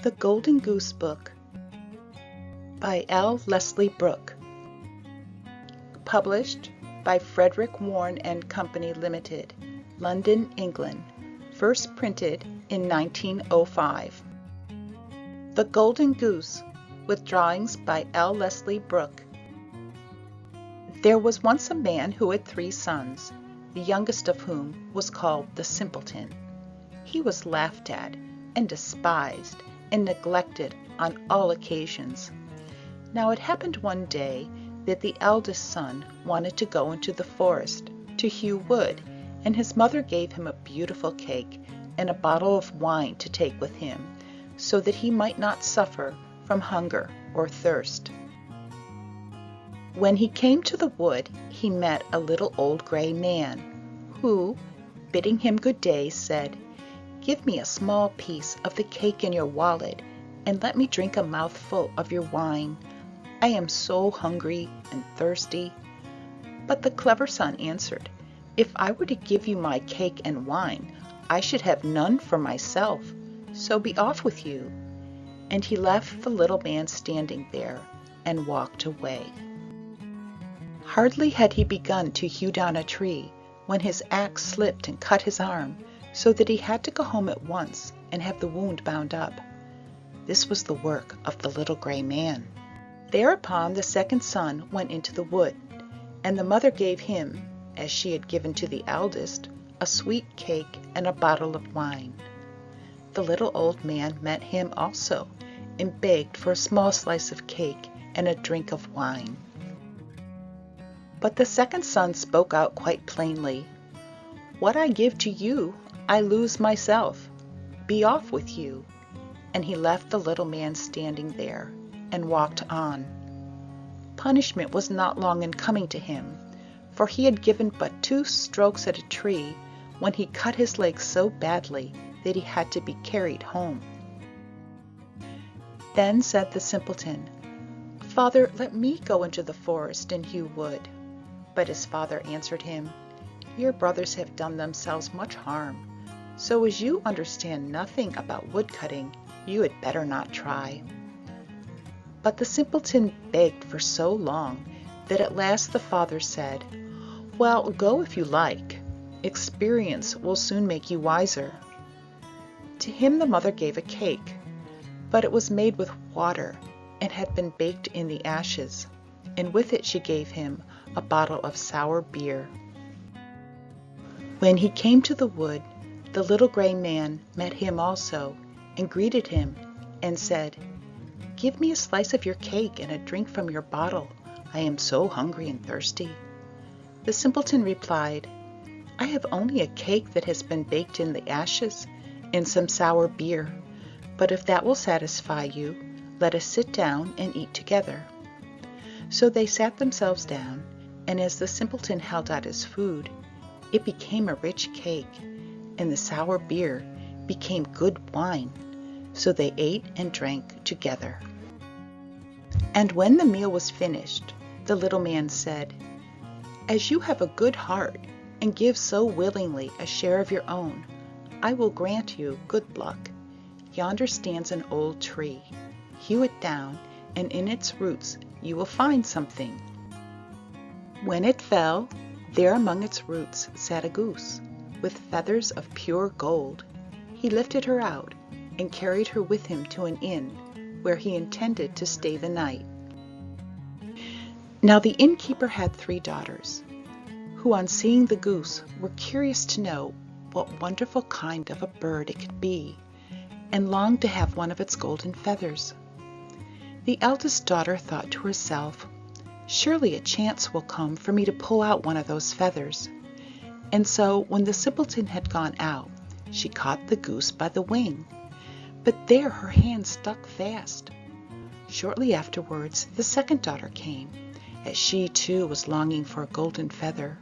The Golden Goose Book by L. Leslie Brooke. Published by Frederick Warne and Company Limited, London, England. First printed in 1905. The Golden Goose, with drawings by L. Leslie Brooke. There was once a man who had 3 sons, the youngest of whom was called the Simpleton. He was laughed at and despised and neglected on all occasions. Now it happened one day that the eldest son wanted to go into the forest to hew wood, and his mother gave him a beautiful cake and a bottle of wine to take with him, so that he might not suffer from hunger or thirst. When he came to the wood, he met a little old gray man, who, bidding him good day, said, "Give me a small piece of the cake in your wallet, and let me drink a mouthful of your wine. I am so hungry and thirsty." But the clever son answered, "If I were to give you my cake and wine, I should have none for myself, so be off with you." And he left the little man standing there and walked away. Hardly had he begun to hew down a tree when his axe slipped and cut his arm, so that he had to go home at once and have the wound bound up. This was the work of the little gray man. Thereupon the second son went into the wood, and the mother gave him, as she had given to the eldest, a sweet cake and a bottle of wine. The little old man met him also, and begged for a small slice of cake and a drink of wine. But the second son spoke out quite plainly, "What I give to you, I lose myself. Be off with you." And he left the little man standing there and walked on. Punishment was not long in coming to him, for he had given but 2 strokes at a tree when he cut his leg so badly that he had to be carried home. Then said the simpleton, "Father, let me go into the forest and hew wood." But his father answered him, "Your brothers have done themselves much harm, so as you understand nothing about woodcutting, you had better not try." But the simpleton begged for so long that at last the father said, "Well, go if you like. Experience will soon make you wiser." To him the mother gave a cake, but it was made with water and had been baked in the ashes, and with it she gave him a bottle of sour beer. When he came to the wood, the little gray man met him also, and greeted him, and said, "Give me a slice of your cake and a drink from your bottle. I am so hungry and thirsty." The simpleton replied, "I have only a cake that has been baked in the ashes, and some sour beer, but if that will satisfy you, let us sit down and eat together." So they sat themselves down, and as the simpleton held out his food, it became a rich cake, and the sour beer became good wine. So they ate and drank together. And when the meal was finished, the little man said, "As you have a good heart, and give so willingly a share of your own, I will grant you good luck. Yonder stands an old tree. Hew it down, and in its roots you will find something." When it fell, there among its roots sat a goose, with feathers of pure gold. He lifted her out, and carried her with him to an inn, where he intended to stay the night. Now the innkeeper had 3 daughters, who on seeing the goose were curious to know what wonderful kind of a bird it could be, and longed to have one of its golden feathers. The eldest daughter thought to herself, "Surely a chance will come for me to pull out one of those feathers." And so when the simpleton had gone out, she caught the goose by the wing, but there her hand stuck fast. Shortly afterwards the second daughter came, as she too was longing for a golden feather.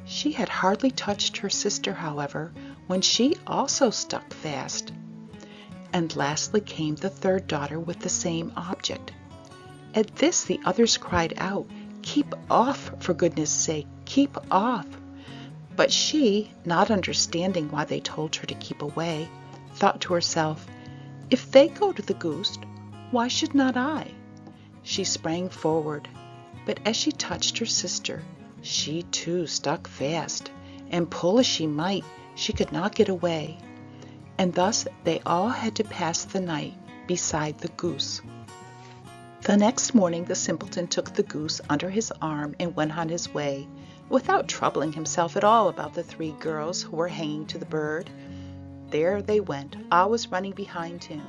She had hardly touched her sister, however, when she also stuck fast. And lastly came the third daughter with the same object. At this the others cried out, "Keep off, for goodness' sake, keep off!" But she, not understanding why they told her to keep away, thought to herself, If they go to the goose, why should not I?" She sprang forward, but as she touched her sister, she too stuck fast, and pull as she might, she could not get away. And thus they all had to pass the night beside the goose. The next morning the simpleton took the goose under his arm and went on his way, without troubling himself at all about the 3 girls who were hanging to the bird. There they went, always running behind him,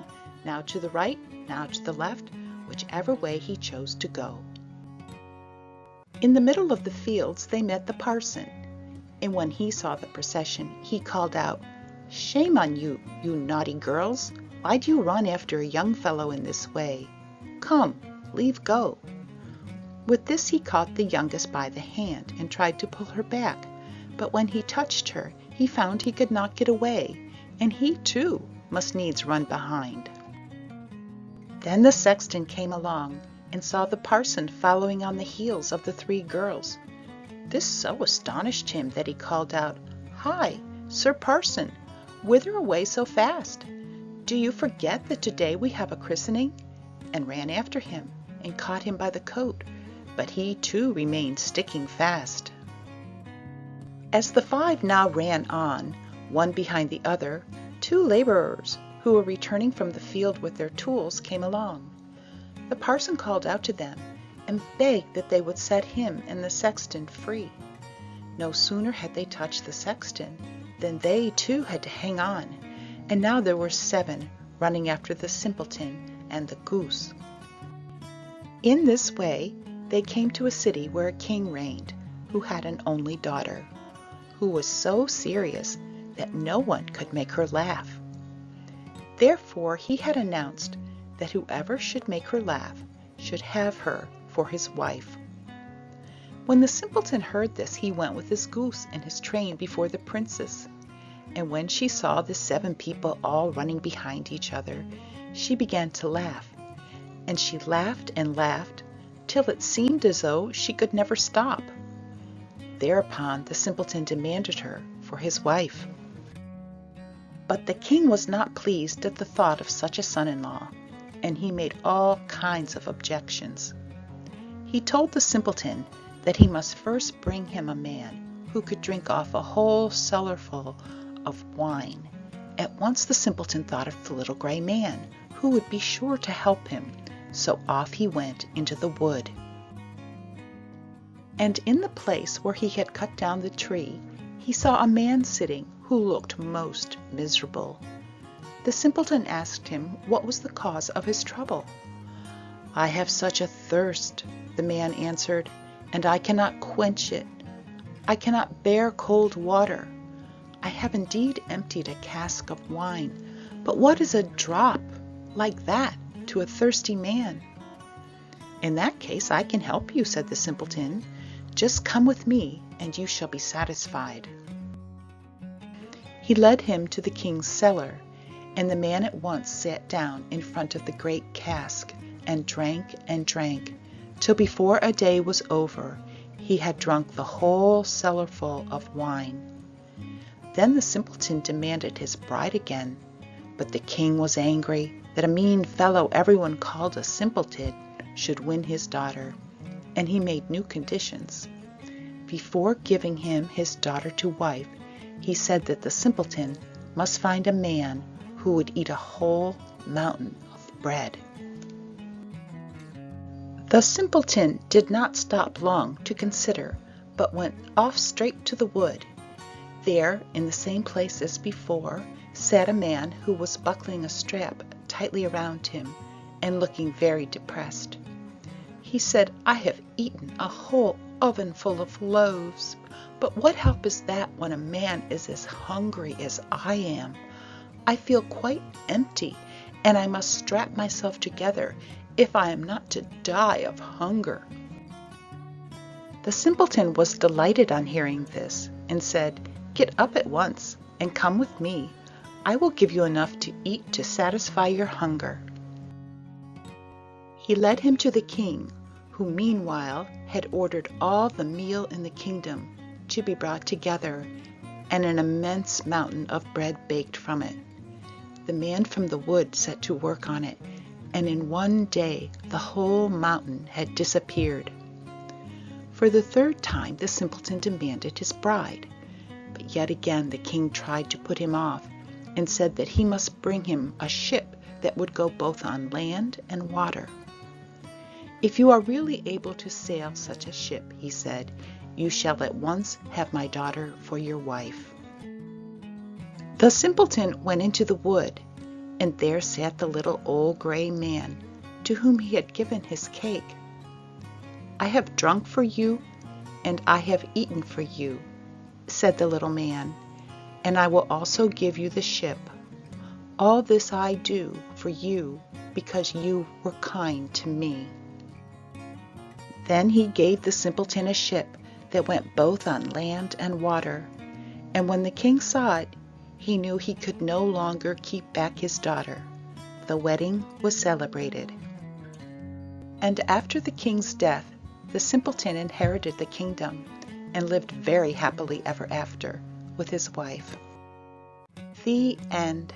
now to the right, now to the left, whichever way he chose to go. In the middle of the fields they met the parson, and when he saw the procession, he called out, "Shame on you, you naughty girls! Why do you run after a young fellow in this way? Come, leave go." With this he caught the youngest by the hand and tried to pull her back, but when he touched her, he found he could not get away, and he too must needs run behind. Then the sexton came along and saw the parson following on the heels of the 3 girls. This so astonished him that he called out, "Hi, Sir Parson, whither away so fast? Do you forget that today we have a christening?" and ran after him and caught him by the coat, but he too remained sticking fast. As the 5 now ran on, one behind the other, 2 laborers who were returning from the field with their tools came along. The parson called out to them and begged that they would set him and the sexton free. No sooner had they touched the sexton than they too had to hang on, and now there were 7 running after the simpleton and the goose. In this way they came to a city where a king reigned, who had an only daughter, who was so serious that no one could make her laugh. Therefore he had announced that whoever should make her laugh should have her for his wife. When the simpleton heard this, he went with his goose and his train before the princess, and when she saw the 7 people all running behind each other, she began to laugh, and she laughed and laughed till it seemed as though she could never stop. Thereupon the simpleton demanded her for his wife. But the king was not pleased at the thought of such a son-in-law, and he made all kinds of objections. He told the simpleton that he must first bring him a man who could drink off a whole cellarful of wine. At once the simpleton thought of the little gray man, who would be sure to help him, so off he went into the wood. And in the place where he had cut down the tree, he saw a man sitting who looked most miserable. The simpleton asked him what was the cause of his trouble. "I have such a thirst," the man answered, "and I cannot quench it. I cannot bear cold water. I have indeed emptied a cask of wine, but what is a drop like that to a thirsty man?" "In that case I can help you," said the simpleton. "Just come with me, and you shall be satisfied." He led him to the king's cellar, and the man at once sat down in front of the great cask and drank, till before a day was over he had drunk the whole cellarful of wine. Then the simpleton demanded his bride again, but the king was angry that a mean fellow everyone called a simpleton should win his daughter, and he made new conditions. Before giving him his daughter to wife, he said that the simpleton must find a man who would eat a whole mountain of bread. The simpleton did not stop long to consider, but went off straight to the wood. There, in the same place as before, sat a man who was buckling a strap tightly around him and looking very depressed. He said, "I have eaten a whole oven full of loaves, but what help is that when a man is as hungry as I am? I feel quite empty, and I must strap myself together if I am not to die of hunger." The simpleton was delighted on hearing this, and said, "Get up at once, and come with me. I will give you enough to eat to satisfy your hunger." He led him to the king, who meanwhile had ordered all the meal in the kingdom to be brought together, and an immense mountain of bread baked from it. The man from the wood set to work on it, and in one day the whole mountain had disappeared. For the third time the simpleton demanded his bride, but yet again the king tried to put him off, and said that he must bring him a ship that would go both on land and water. "If you are really able to sail such a ship," he said, "you shall at once have my daughter for your wife." The simpleton went into the wood, and there sat the little old gray man, to whom he had given his cake. "I have drunk for you, and I have eaten for you," said the little man, "and I will also give you the ship. All this I do for you because you were kind to me." Then he gave the simpleton a ship that went both on land and water, and when the king saw it, he knew he could no longer keep back his daughter. The wedding was celebrated. And after the king's death, the simpleton inherited the kingdom and lived very happily ever after with his wife. The end.